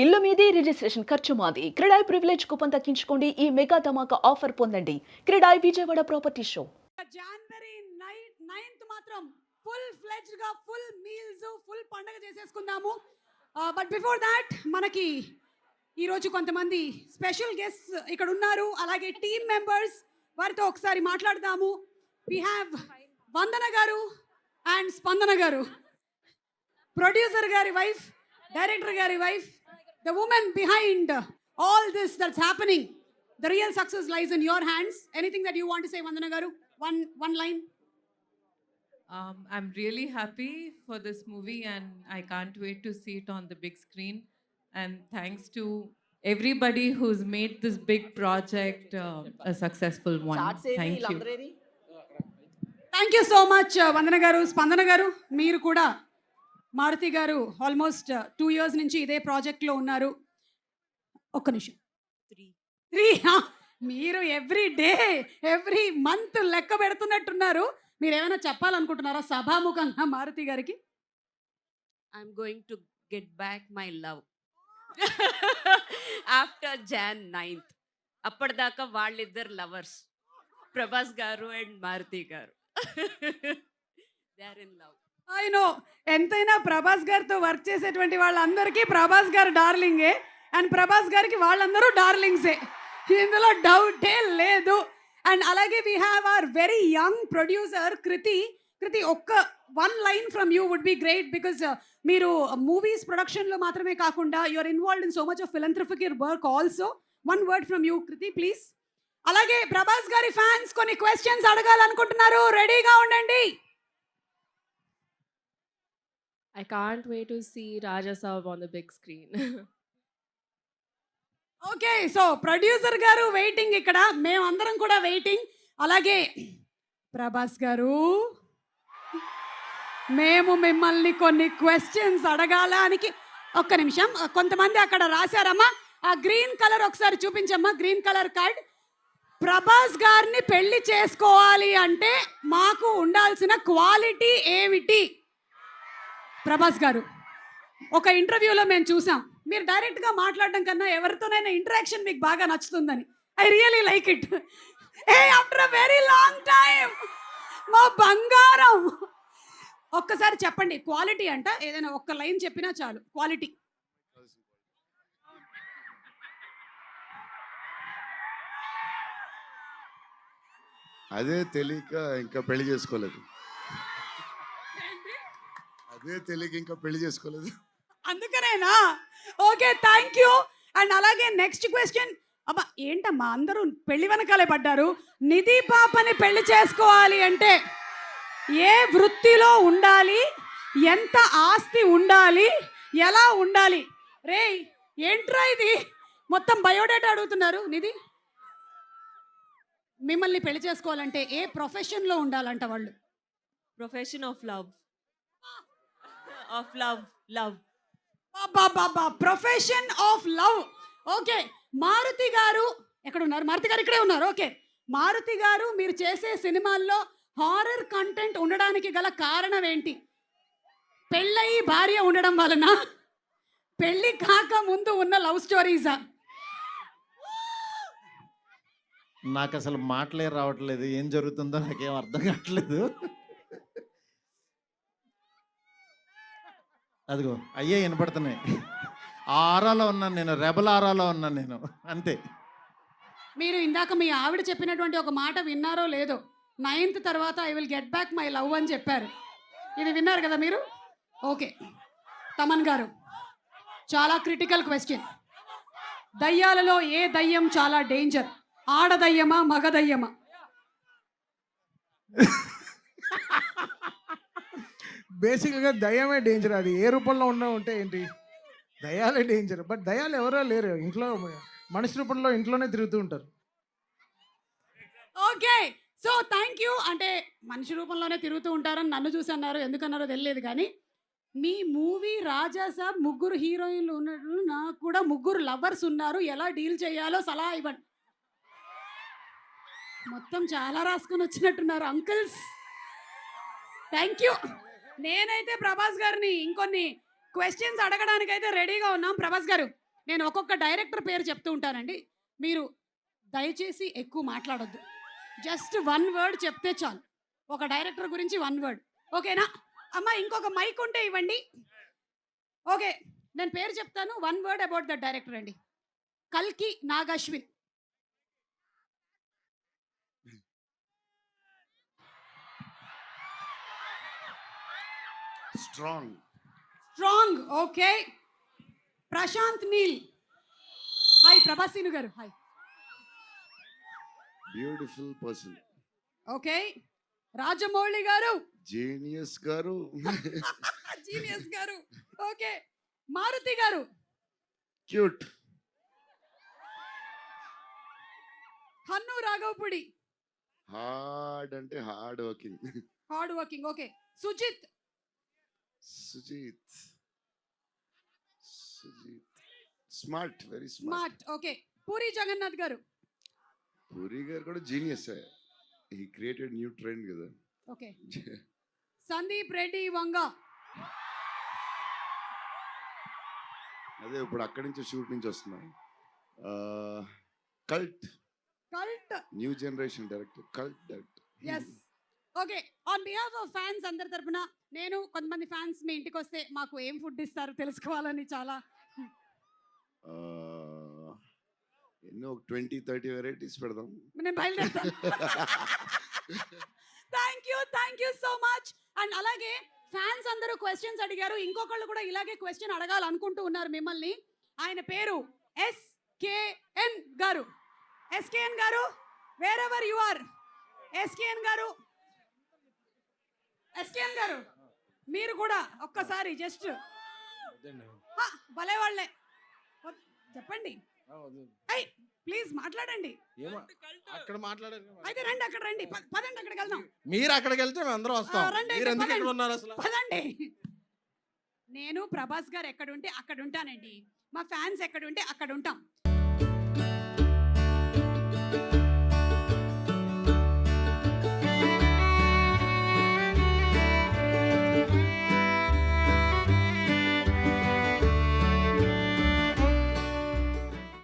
ఇల్లు మీది రిజిస్ట్రేషన్ ఖర్చు మాది. క్రెడాయ్ ప్రివిలేజ్ కూపన్ తగ్గించుకోండి. ఈ మెగా ధమాకా ఆఫర్ పొందండి. CREDAI Vijayawada property show. జనవరి 9th మాత్రం ఫుల్ ఫ్లెడ్జ్డ్ గా ఫుల్ మీల్స్ ఫుల్ పండగ చేసేసుకుందాము. బట్ బిఫోర్ దాట్ మనకి ఈరోజు కొంతమంది స్పెషల్ గెస్ట్స్ ఇక్కడ ఉన్నారు. అలాగే టీమ్ మెంబర్స్ వారితో ఒకసారి మాట్లాడదాము. వి హ్యావ్ వందన గారు అండ్ స్పందన గారు, ప్రొడ్యూసర్ గారి వైఫ్, డైరెక్టర్ గారి wife, the woman behind all this that's happening. The real success lies in your hands. Anything that you want to say, Vandana garu? One line. I'm really happy for this movie and I can't wait to see it on the big screen. And thanks to everybody who's made this big project a successful one. Thank you. Thank you so much, Vandana garu. Spandana garu, మీరు కూడా మారుతి గారు almost 2 years నుంచి ఇదే ప్రాజెక్ట్లో ఉన్నారు. ఒక్క నిమిషం. 3 మీరు ఎవ్రీ డే ఎవ్రీ మంత్ లెక్క పెడుతున్నట్టున్నారు. మీరు ఏమైనా చెప్పాలనుకుంటున్నారా సభాముఖంగా మారుతి గారికి? I'm going to get back my love after Jan 9th. అప్పటిదాకా వాళ్ళిద్దరు లవర్స్, ప్రభాస్ గారు అండ్ మారుతి గారు. They are in love. I know, ఎంతైనా ప్రభాస్ గారితో వర్క్ చేసేటువంటి వాళ్ళందరికీ ప్రభాస్ గారు డార్లింగే అండ్ ప్రభాస్ గారికి వాళ్ళందరూ డార్లింగ్సే, ఇందులో డౌటే లేదు. అండ్ అలాగే we have our very young producer Kriti. ఒక్క one line from you would be great, because మీరు మూవీస్ ప్రొడక్షన్లో మాత్రమే కాకుండా you are involved in so much of philanthropic work also. One word from you Kriti please. అలాగే ప్రభాస్ గారి fans కొన్ని questions అడగాలనుకుంటున్నారు, రెడీగా ఉండండి. I can't wait to see Raja Saab on the big screen. Okay, so producer గారు waiting, ఇక్కడ మేమందరం కూడా waiting. అలాగే ప్రభాస్ గారు, మేము మిమ్మల్ని కొన్ని క్వశ్చన్స్ అడగాలానికి. ఒక్క నిమిషం, కొంతమంది అక్కడ రాశారమ్మా, ఆ గ్రీన్ కలర్ ఒకసారి చూపించమ్మా, గ్రీన్ కలర్ కార్డ్. ప్రభాస్ గారిని పెళ్లి చేసుకోవాలి అంటే మాకు ఉండాల్సిన క్వాలిటీ ఏమిటి? ప్రభాస్ గారు, ఒక ఇంటర్వ్యూలో మేము చూసాం, మీరు డైరెక్ట్గా మాట్లాడడం కన్నా ఎవరితోనైనా ఇంటరాక్షన్ మీకు బాగా నచ్చుతుందని. I really like it. A after a very long time మా బంగారం, ఒక్కసారి చెప్పండి క్వాలిటీ అంట, ఏదైనా ఒక్క లైన్ చెప్పినా చాలు. క్వాలిటీ. అదే తెలియక ఇంకా పెళ్లి చేసుకోలేదు. అదే తెలియక ఇంకా పెళ్లి చేసుకోలేదు, అందుకనేనా? Okay, thank you. అండ్ అలాగే నెక్స్ట్ క్వశ్చన్. అబ్బా ఏంటమ్మా అందరూ పెళ్లి వెనకాలే పడ్డారు. నిధి పాపని పెళ్లి చేసుకోవాలి అంటే ఏ వృత్తిలో ఉండాలి, ఎంత ఆస్తి ఉండాలి, ఎలా ఉండాలి? రే ఏంట్రా ఇది, మొత్తం బయోడేటా అడుగుతున్నారు. నిధి, మిమ్మల్ని పెళ్లి చేసుకోవాలంటే ఏ ప్రొఫెషన్లో ఉండాలంట వాళ్ళు? Profession of love. Of love. Profession of love. Okay, Maruthi గారు ఎక్కడ ఉన్నారు? మారుతి గారు ఇక్కడే ఉన్నారు. ఓకే, మారుతి గారు, మీరు చేసే సినిమాల్లో హారర్ కంటెంట్ ఉండడానికి గల కారణం ఏంటి? పెళ్ళయి భార్య ఉండడం వలన, పెళ్ళి కాక ముందు ఉన్న లవ్ స్టోరీసా? నాకు అసలు మాటలే రావట్లేదు, ఏం జరుగుతుందో నాకేం అర్థం కావట్లేదు. అదిగో అయ్యే వినపడుతున్నాయి. ఆ ఆరాలో ఉన్నాను నేను, రెబల్ ఆరాలో ఉన్నాను నేను, అంతే. మీరు ఇందాక మీ ఆవిడ చెప్పినటువంటి ఒక మాట విన్నారో లేదో, 9th తర్వాత I will get back my love అని చెప్పారు. ఇది విన్నారు కదా మీరు? ఓకే, తమన్ గారు, చాలా క్రిటికల్ క్వశ్చన్. దయ్యాలలో ఏ దయ్యం చాలా డేంజర్? ఆడదయ్యమా, మగదయ్యమా? బేసిక్గా దయ్యమే డేంజర్. అది ఏ రూపంలో ఉంటే ఏంటి, దయ్యాలే డేంజర్. బట్ దయ్యాలు ఎవరో లేరు, ఇంట్లో మనిషి రూపంలో ఇంట్లోనే తిరుగుతూ ఉంటారు. Okay, so thank you. అంటే మనిషి రూపంలోనే తిరుగుతూ ఉంటారని నన్ను చూసి అన్నారు, ఎందుకన్నారో తెలియదు. కానీ మీ మూవీ రాజా సాబ్ ముగ్గురు హీరోయిన్లు ఉన్నట్లు, నాకు కూడా ముగ్గురు లవర్స్ ఉన్నారు, ఎలా డీల్ చేయాలో సలహా ఇవ్వండి. మొత్తం చాలా రాసుకొని వచ్చినట్టున్నారు అంకుల్స్. Thank you. నేనైతే ప్రభాస్ గారిని ఇంకొన్ని క్వశ్చన్స్ అడగడానికైతే రెడీగా ఉన్నాం. ప్రభాస్ గారు, నేను ఒక్కొక్క డైరెక్టర్ పేరు చెప్తూ ఉంటానండి. మీరు దయచేసి ఎక్కువ మాట్లాడొద్దు. జస్ట్ 1 వర్డ్ చెప్తే చాలు. ఒక డైరెక్టర్ గురించి 1 వర్డ్. ఓకేనా? అమ్మ ఇంకొక మైక్ ఉంటే ఇవ్వండి. ఓకే, నేను పేరు చెప్తాను. 1 వర్డ్ అబౌట్ ద డైరెక్టర్ అండి. కల్కి Nag Ashwin. Strong. Strong. Okay. Prashanth Neel. Hi Prabhas Seenu గారు. Hi. Beautiful person. Okay. Rajamouli గారు. జీనియస్ గారు. జీనియస్ గారు. ఓకే. మారుతి గారు. క్యూట్. హన్ను రాఘవపుడి. హార్డ్ అంటే hard working. Hard working. Okay. Sujeeth. Sujeeth. Smart, very smart. Smart. Okay. Puri Jagannadh గారు. పూరి గారు కూడా genius. He created new trend కదా. ఓకే. సందీప్ రెడ్డి వంగ. అదే ఇప్పుడు అక్కడి నుంచి షూట్ నుంచి వస్తున్నాం. Cult. Cult. New generation director, cult director. Yes. Okay. On behalf of fans అందరి తరపున నేను కొంతమంది ఫ్యాన్స్ మీ ఇంటికి వస్తే మాకు ఏం ఫుడ్ ఇస్తారు తెలుసుకోవాలని చాలా ఎన్నో 20-30 వెరైటీస్ పెడదాం. నేను బయలుదేరుతాను. Thank you so much. And అలాగే ఫ్యాన్స్ అందరూ క్వశ్చన్స్ అడిగారు. ఇంకొకళ్ళు కూడా ఇలాగే క్వశ్చన్ అడగాలనుకుంటూ ఉన్నారు మిమ్మల్ని. ఆయన పేరు ఎస్కేఎన్ గారు. ఎస్కేఎన్ గారు, wherever you are. SKN గారు, ఎస్కేఎన్ గారు మీరు కూడా ఒక్కసారి జస్ట్ భలే వాళ్ళే చెప్పండి. అయ్ ప్లీజ్ మాట్లాడండి. అక్కడ మాట్లాడారు. అయితే రండి, అక్కడ రండి. పదండి, అక్కడికి వెళ్దాం. మీరు అక్కడికి వెళ్తే మేము అందరం వస్తాం. రండి, మీరు ఎందుకు పదండి. ఇక్కడ ఉన్నారు అసలు? పదండి. నేను ప్రభాస్ గారు ఎక్కడ ఉంటే అక్కడ ఉంటానండి. మా ఫ్యాన్స్ ఎక్కడ ఉంటే అక్కడ ఉంటాం.